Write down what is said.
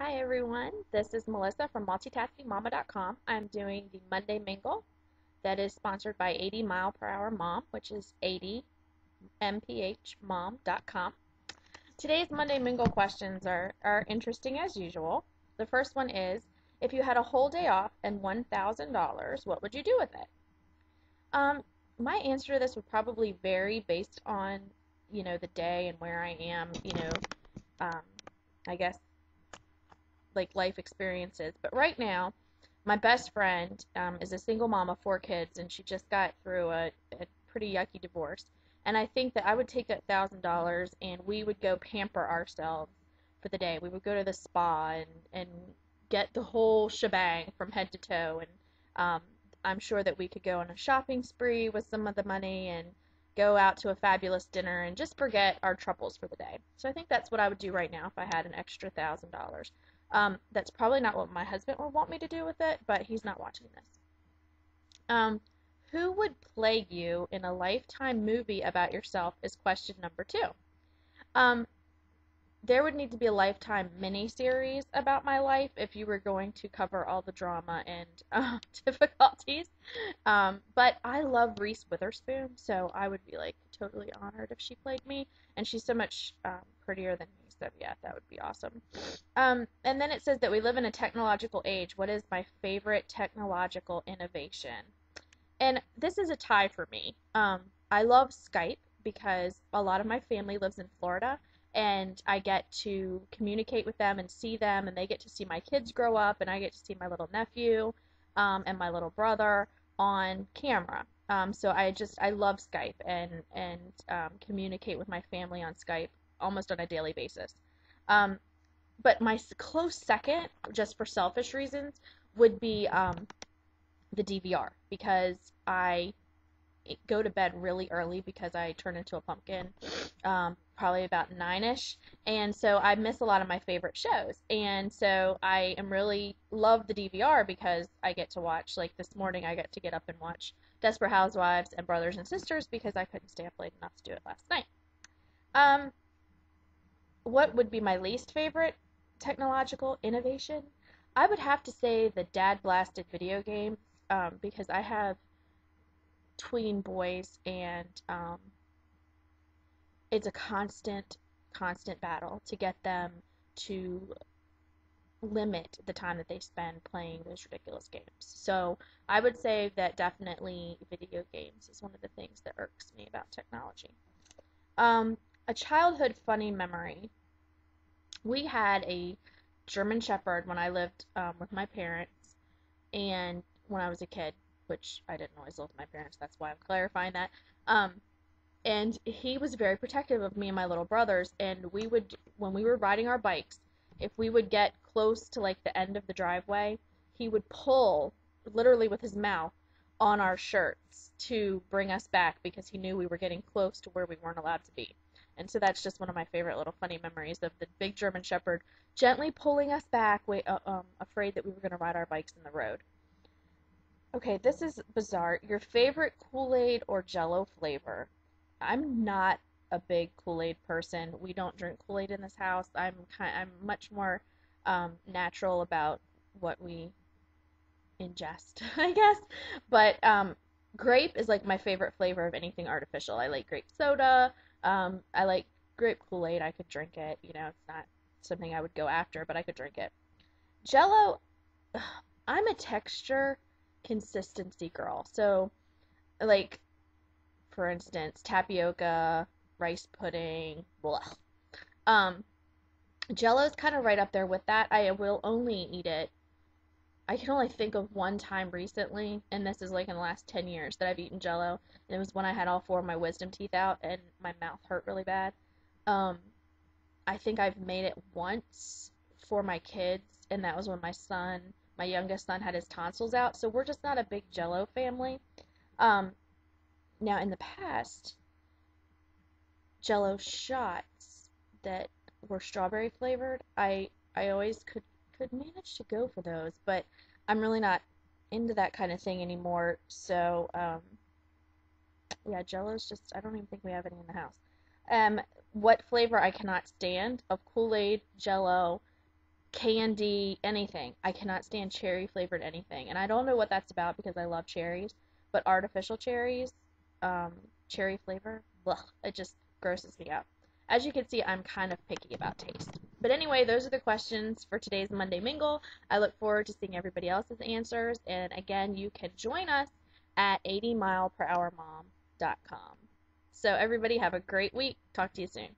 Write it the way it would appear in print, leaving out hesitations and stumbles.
Hi everyone, this is Melissa from multitaskingmama.com. I'm doing the Monday Mingle that is sponsored by 80 Mile Per Hour Mom, which is 80mphmom.com. Today's Monday Mingle questions are interesting as usual. The first one is, if you had a whole day off and $1,000, what would you do with it? Um, my answer to this would probably vary based on, the day and where I am, um, I guess like life experiences. But right now, my best friend is a single mom of 4 kids, and she just got through a pretty yucky divorce. And I think that I would take $1,000 and we would go pamper ourselves for the day. We would go to the spa and get the whole shebang from head to toe. And I'm sure that we could go on a shopping spree with some of the money and go out to a fabulous dinner and just forget our troubles for the day. So I think that's what I would do right now if I had an extra $1,000. That's probably not what my husband would want me to do with it, but he's not watching this. Um, who would play you in a Lifetime movie about yourself is question number 2. Um, there would need to be a Lifetime mini-series about my life if you were going to cover all the drama and difficulties. But I love Reese Witherspoon, so I would be like totally honored if she played me, and she's so much prettier than me, so yeah, that would be awesome. And then it says that we live in a technological age. What is my favorite technological innovation? And this is a tie for me. I love Skype because a lot of my family lives in Florida, and I get to communicate with them and see them, and they get to see my kids grow up, and I get to see my little nephew and my little brother on camera. So I love Skype and communicate with my family on Skype almost on a daily basis. But my close second, just for selfish reasons, would be the DVR because I go to bed really early because I turn into a pumpkin, probably about 9ish, and so I miss a lot of my favorite shows. And so I am really love the DVR because I get to watch, like this morning, I get to get up and watch Desperate Housewives and Brothers and Sisters because I couldn't stay up late enough to do it last night. Um, what would be my least favorite technological innovation? I would have to say the dad blasted video games because I have tween boys, and it's a constant battle to get them to limit the time that they spend playing those ridiculous games. So I would say that definitely video games is one of the things that irks me about technology. A childhood funny memory. We had a German Shepherd when I lived with my parents, and when I was a kid, which I didn't always live with my parents, that's why I'm clarifying that. Um, and he was very protective of me and my little brothers, and we would, when we were riding our bikes, if we would get close to like the end of the driveway, he would pull literally with his mouth on our shirts to bring us back because he knew we were getting close to where we weren't allowed to be. And so that's just one of my favorite little funny memories of the big German Shepherd gently pulling us back, afraid that we were going to ride our bikes in the road. Okay, this is bizarre. Your favorite Kool-Aid or Jello flavor? I'm not a big Kool-Aid person. We don't drink Kool-Aid in this house. I'm much more natural about what we ingest, I guess. But grape is like my favorite flavor of anything artificial. I like grape soda. I like grape Kool-Aid. I could drink it. It's not something I would go after, but I could drink it. Jello, I'm a texture consistency girl. So, like, for instance, tapioca, rice pudding, blah. Um, Jello's kind of right up there with that. I will only eat it. I can only think of one time recently, and this is like in the last 10 years that I've eaten Jello, and it was when I had all 4 of my wisdom teeth out and my mouth hurt really bad. Um, I think I've made it once for my kids, and that was when my youngest son, had his tonsils out. So we're just not a big Jello family. Um, Now in the past, Jello shots that were strawberry flavored, I always could manage to go for those, but I'm really not into that kind of thing anymore. So yeah, Jello's just, I don't even think we have any in the house. What flavor I cannot stand of Kool-Aid, Jello, candy, anything. I cannot stand cherry flavored anything. And I don't know what that's about because I love cherries, but artificial cherries, um, cherry flavor, ugh, it just grosses me out. As you can see, I'm kind of picky about taste. But anyway, those are the questions for today's Monday Mingle. I look forward to seeing everybody else's answers. And again, you can join us at 80mileperhourmom.com. So everybody have a great week. Talk to you soon.